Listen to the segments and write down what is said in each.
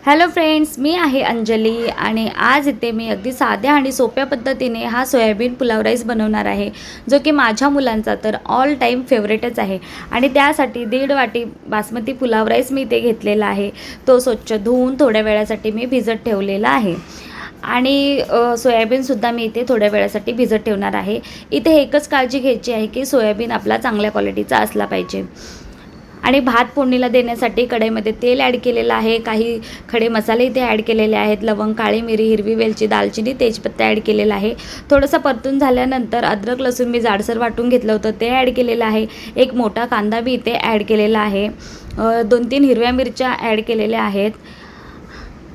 Hello friends, मी आहे अंजली आणि आज इथे मी अगदी साध्या आणि सोप्या पद्धतीने हा सोयाबीन पुलाव राईस बनवणार आहे, जो की माझ्या मुलांचा तर ऑल टाईम फेवरेटच आहे. आणि त्यासाठी 1.5 वाटी बासमती पुलाव राईस मी इथे घेतलेला आहे. तो स्वच्छ धुवून थोड्या वेळासाठी मी भिजत ठेवलेला आहे. आणि सोयाबीनसुद्धा मी इथे थोड्या वेळासाठी भिजत ठेवणार आहे. इथे एकच काळजी घ्यायची आहे की सोयाबीन आपला चांगल्या क्वालिटीचा असला पाहिजे. आणि भात फोडणीला देण्यासाठी कढईमध्ये तेल ॲड केलेलं आहे. काही खडे मसाले इथे ॲड केलेले आहेत. लवंग, काळी मिरी, हिरवी वेलची, दालचिनी, तेजपत्ता ॲड केलेला आहे. थोडंसं परतून झाल्यानंतर अद्रक लसूण मी जाडसर वाटून घेतलं होतं ते ॲड केलेलं आहे. एक मोठा कांदा मी इथे ॲड केलेला आहे. 2-3 हिरव्या मिरच्या ॲड केलेल्या आहेत.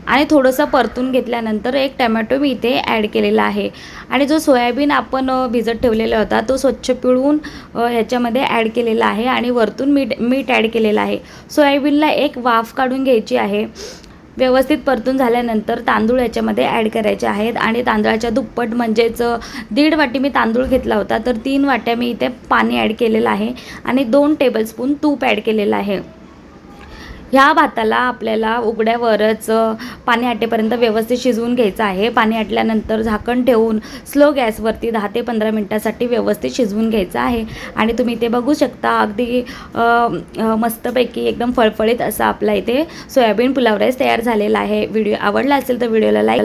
आणि थोडंसं परतून घेतल्यानंतर एक टमॅटो मी इथे ॲड केलेला आहे. आणि जो सोयाबीन आपण भिजत ठेवलेला होता तो स्वच्छ पिळून ह्याच्यामध्ये ॲड केलेला आहे आणि वरतून मीठ ॲड केलेलं आहे. सोयाबीनला एक वाफ काढून घ्यायची आहे. व्यवस्थित परतून झाल्यानंतर तांदूळ याच्यामध्ये ॲड करायचे आहेत आणि तांदळाच्या दुप्पट म्हणजेच 1.5 वाटी मी तांदूळ घेतला होता, तर 3 वाट्या मी इथे पाणी ॲड केलेलं आहे आणि 2 टेबलस्पून तूप ॲड केलेलं आहे. ह्या भाताला आपल्याला उघड्यावरच पाणी आटेपर्यंत व्यवस्थित शिजवून घ्यायचं आहे. पाणी आटल्यानंतर झाकण ठेवून स्लो गॅसवरती 10 ते 15 मिनटासाठी व्यवस्थित शिजवून घ्यायचं आहे. आणि तुम्ही इथे बघू शकता अगदी मस्तपैकी एकदम फळफळीत असा आपला इथे सोयाबीन पुलाव राईस तयार झालेला आहे. व्हिडिओ आवडला असेल तर व्हिडिओला लाईक